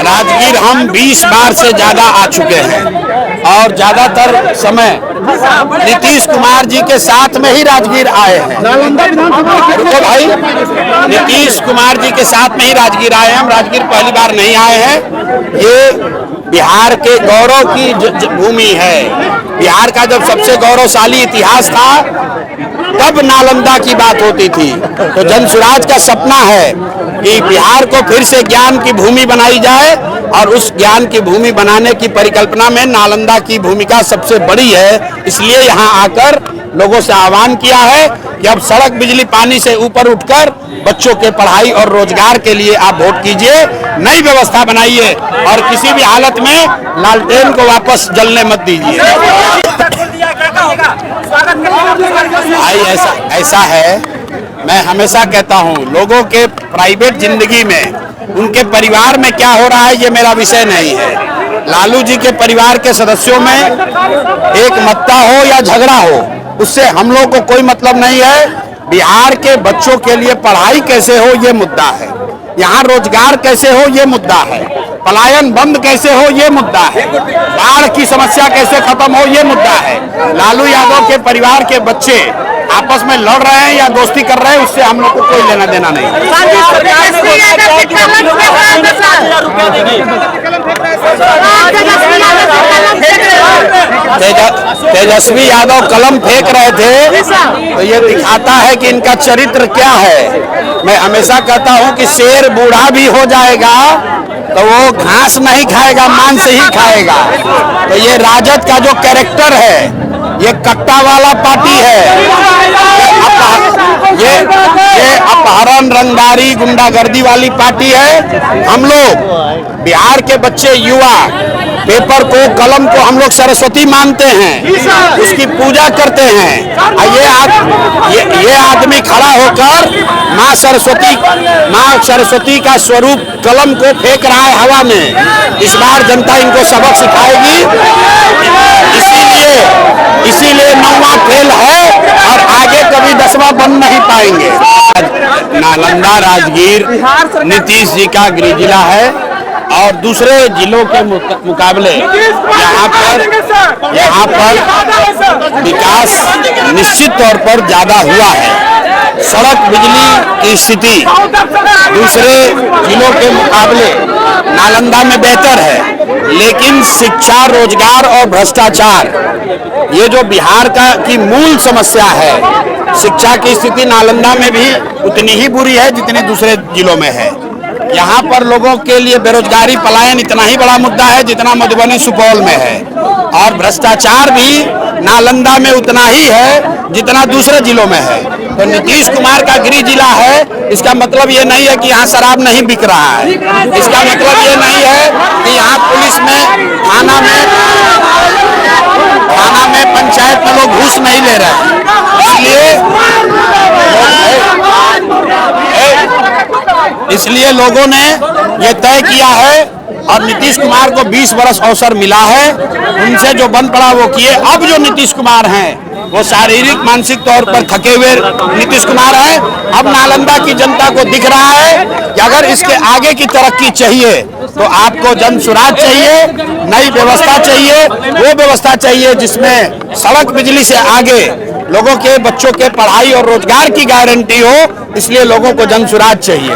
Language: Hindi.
राजगीर हम 20 बार से ज्यादा आ चुके हैं और ज्यादातर समय नीतीश कुमार जी के साथ में ही राजगीर आए हैं। रुको भाई, नीतीश कुमार जी के साथ में ही राजगीर आए हैं। हम राजगीर पहली बार नहीं आए हैं। ये बिहार के गौरव की भूमि है। बिहार का जब सबसे गौरवशाली इतिहास था तब नालंदा की बात होती थी। तो जनसुराज का सपना है कि बिहार को फिर से ज्ञान की भूमि बनाई जाए और उस ज्ञान की भूमि बनाने की परिकल्पना में नालंदा की भूमिका सबसे बड़ी है। इसलिए यहाँ आकर लोगों से आह्वान किया है कि अब सड़क, बिजली, पानी से ऊपर उठकर बच्चों के पढ़ाई और रोजगार के लिए आप वोट कीजिए, नई व्यवस्था बनाइए और किसी भी हालत में लालटेन को वापस जलने मत दीजिए। भाई ऐसा है, मैं हमेशा कहता हूँ लोगों के प्राइवेट जिंदगी में, उनके परिवार में क्या हो रहा है ये मेरा विषय नहीं है। लालू जी के परिवार के सदस्यों में एक मत्ता हो या झगड़ा हो, उससे हम लोग को कोई मतलब नहीं है। बिहार के बच्चों के लिए पढ़ाई कैसे हो ये मुद्दा है, यहाँ रोजगार कैसे हो ये मुद्दा है, पलायन बंद कैसे हो ये मुद्दा है, बाढ़ की समस्या कैसे खत्म हो ये मुद्दा है। लालू यादव के परिवार के बच्चे आपस में लड़ रहे हैं या दोस्ती कर रहे हैं, उससे हम लोग को कोई लेना देना नहीं। तेजस्वी यादव कलम फेंक रहे थे तो ये दिखाता है कि इनका चरित्र क्या है। मैं हमेशा कहता हूं कि शेर बूढ़ा भी हो जाएगा तो वो घास नहीं खाएगा, मांस ही खाएगा। तो ये राजद का जो कैरेक्टर है, ये कट्टा वाला पार्टी है। ये अपहरण, रंगदारी, गुंडागर्दी वाली पार्टी है। हम लोग बिहार के बच्चे, युवा पेपर को, कलम को हम लोग सरस्वती मानते हैं, उसकी पूजा करते हैं। ये आदमी खड़ा होकर माँ सरस्वती का स्वरूप कलम को फेंक रहा है हवा में। इस बार जनता इनको सबक सिखाएगी। इसीलिए 9वां फेल है और आगे कभी 10वां बन नहीं पाएंगे। नालंदा राजगीर नीतीश जी का गृह जिला है और दूसरे जिलों के मुकाबले यहाँ पर विकास निश्चित तौर पर ज्यादा हुआ है। सड़क, बिजली की स्थिति दूसरे जिलों के मुकाबले नालंदा में बेहतर है, लेकिन शिक्षा, रोजगार और भ्रष्टाचार, ये जो बिहार की मूल समस्या है, शिक्षा की स्थिति नालंदा में भी उतनी ही बुरी है जितनी दूसरे जिलों में है। यहाँ पर लोगों के लिए बेरोजगारी, पलायन इतना ही बड़ा मुद्दा है जितना मधुबनी, सुपौल में है। और भ्रष्टाचार भी नालंदा में उतना ही है जितना दूसरे जिलों में है। तो नीतीश कुमार का गृह जिला है, इसका मतलब ये नहीं है कि यहाँ शराब नहीं बिक रहा है। इसका मतलब ये नहीं है कि यहाँ पुलिस में, थाना में, पंचायत में लोग घूस नहीं ले रहे। इसलिए लोगों ने ये तय किया है और नीतीश कुमार को 20 वर्ष अवसर मिला है। उनसे जो बन पड़ा वो किए। अब जो नीतीश कुमार हैं वो शारीरिक, मानसिक तौर पर थके हुए नीतीश कुमार हैं। अब नालंदा की जनता को दिख रहा है कि अगर इसके आगे की तरक्की चाहिए तो आपको जनसुराज चाहिए, नई व्यवस्था चाहिए। वो व्यवस्था चाहिए जिसमें सड़क, बिजली से आगे लोगों के बच्चों के पढ़ाई और रोजगार की गारंटी हो। इसलिए लोगों को जनसुराज चाहिए।